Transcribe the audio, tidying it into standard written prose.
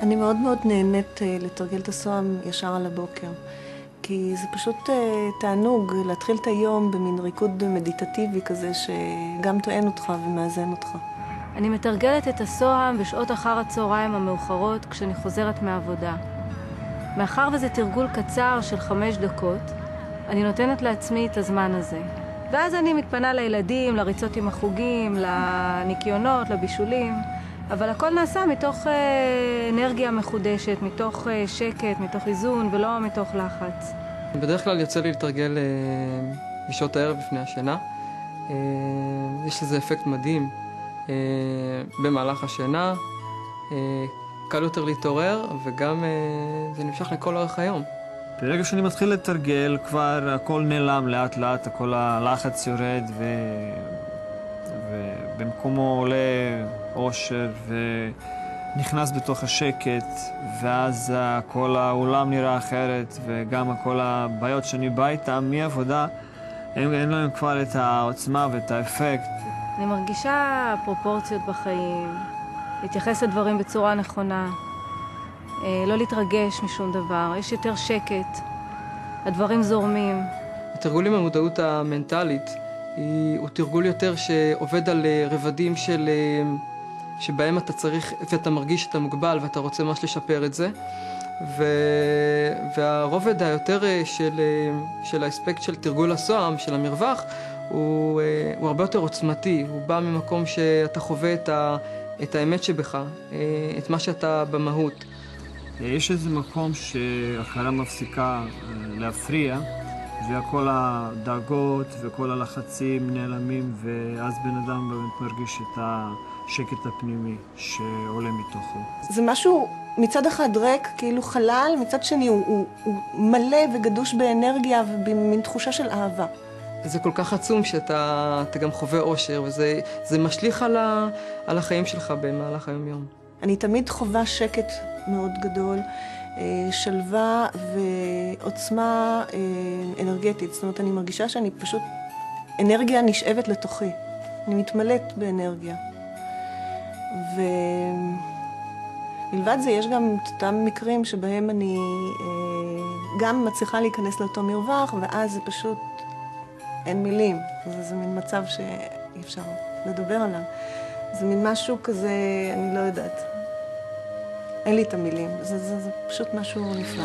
אני מאוד מאוד נהנית לתרגל את הסועם ישר על הבוקר, כי זה פשוט תענוג להתחיל את היום במין ריקוד מדיטטיבי כזה שגם טוען אותך ומאזן אותך. אני מתרגלת את הסועם בשעות אחר הצהריים המאוחרות כשאני חוזרת מהעבודה. מאחר וזה תרגול קצר של 5 דקות, אני נותנת לעצמי את הזמן הזה. ואז אני מתפנה לילדים, לריצות עם החוגים, לניקיונות, לבישולים. אבל הכל נעשה מתוך אנרגיה מחודשת, מתוך שקט, מתוך איזון ולא מתוך לחץ. בדרך כלל יוצא לי לתרגל בשעות הערב לפני השינה. יש לזה אפקט מדהים במהלך השינה. קל יותר להתעורר וגם זה נמשך לכל אורך היום. ברגע שאני מתחיל לתרגל כבר הכל נעלם לאט לאט, הכל הלחץ יורד ובמקומו עולה אושר ונכנס בתוך השקט, ואז כל העולם נראה אחרת וגם כל הבעיות שאני בא איתן מעבודה, אין להם כבר את העוצמה ואת האפקט. אני מרגישה פרופורציות בחיים, להתייחס לדברים בצורה נכונה, לא להתרגש משום דבר, יש יותר שקט, הדברים זורמים. התרגולים המודעות המנטלית הוא תרגול יותר שעובד על רבדים שבהם אתה צריך ואתה מרגיש שאתה מוגבל ואתה רוצה ממש לשפר את זה. והרובד היותר של האספקט של תרגול הסועם, של המרווח, הוא הרבה יותר עוצמתי. הוא בא ממקום שאתה חווה את האמת שבך, את מה שאתה במהות. יש איזה מקום שההכרה מפסיקה להפריע, וכל הדאגות וכל הלחצים נעלמים, ואז בן אדם באמת מרגיש את השקט הפנימי שעולה מתוכו. זה משהו מצד אחד ריק, כאילו חלל, מצד שני הוא מלא וגדוש באנרגיה ובמין תחושה של אהבה. זה כל כך עצום שאתה גם חווה אושר, וזה משליך על החיים שלך במהלך היום-יום. אני תמיד חווה שקט מאוד גדול, שלווה ועוצמה אנרגטית. זאת אומרת, אני מרגישה שאני פשוט, אנרגיה נשאבת לתוכי. אני מתמלאת באנרגיה. ומלבד זה יש גם אותם מקרים שבהם אני גם מצליחה להיכנס לאותו מרווח, ואז זה פשוט אין מילים. זה מין מצב שאי אפשר לדבר עליו. זה מין משהו כזה, אני לא יודעת. אין לי את המילים, זה פשוט משהו נפלא.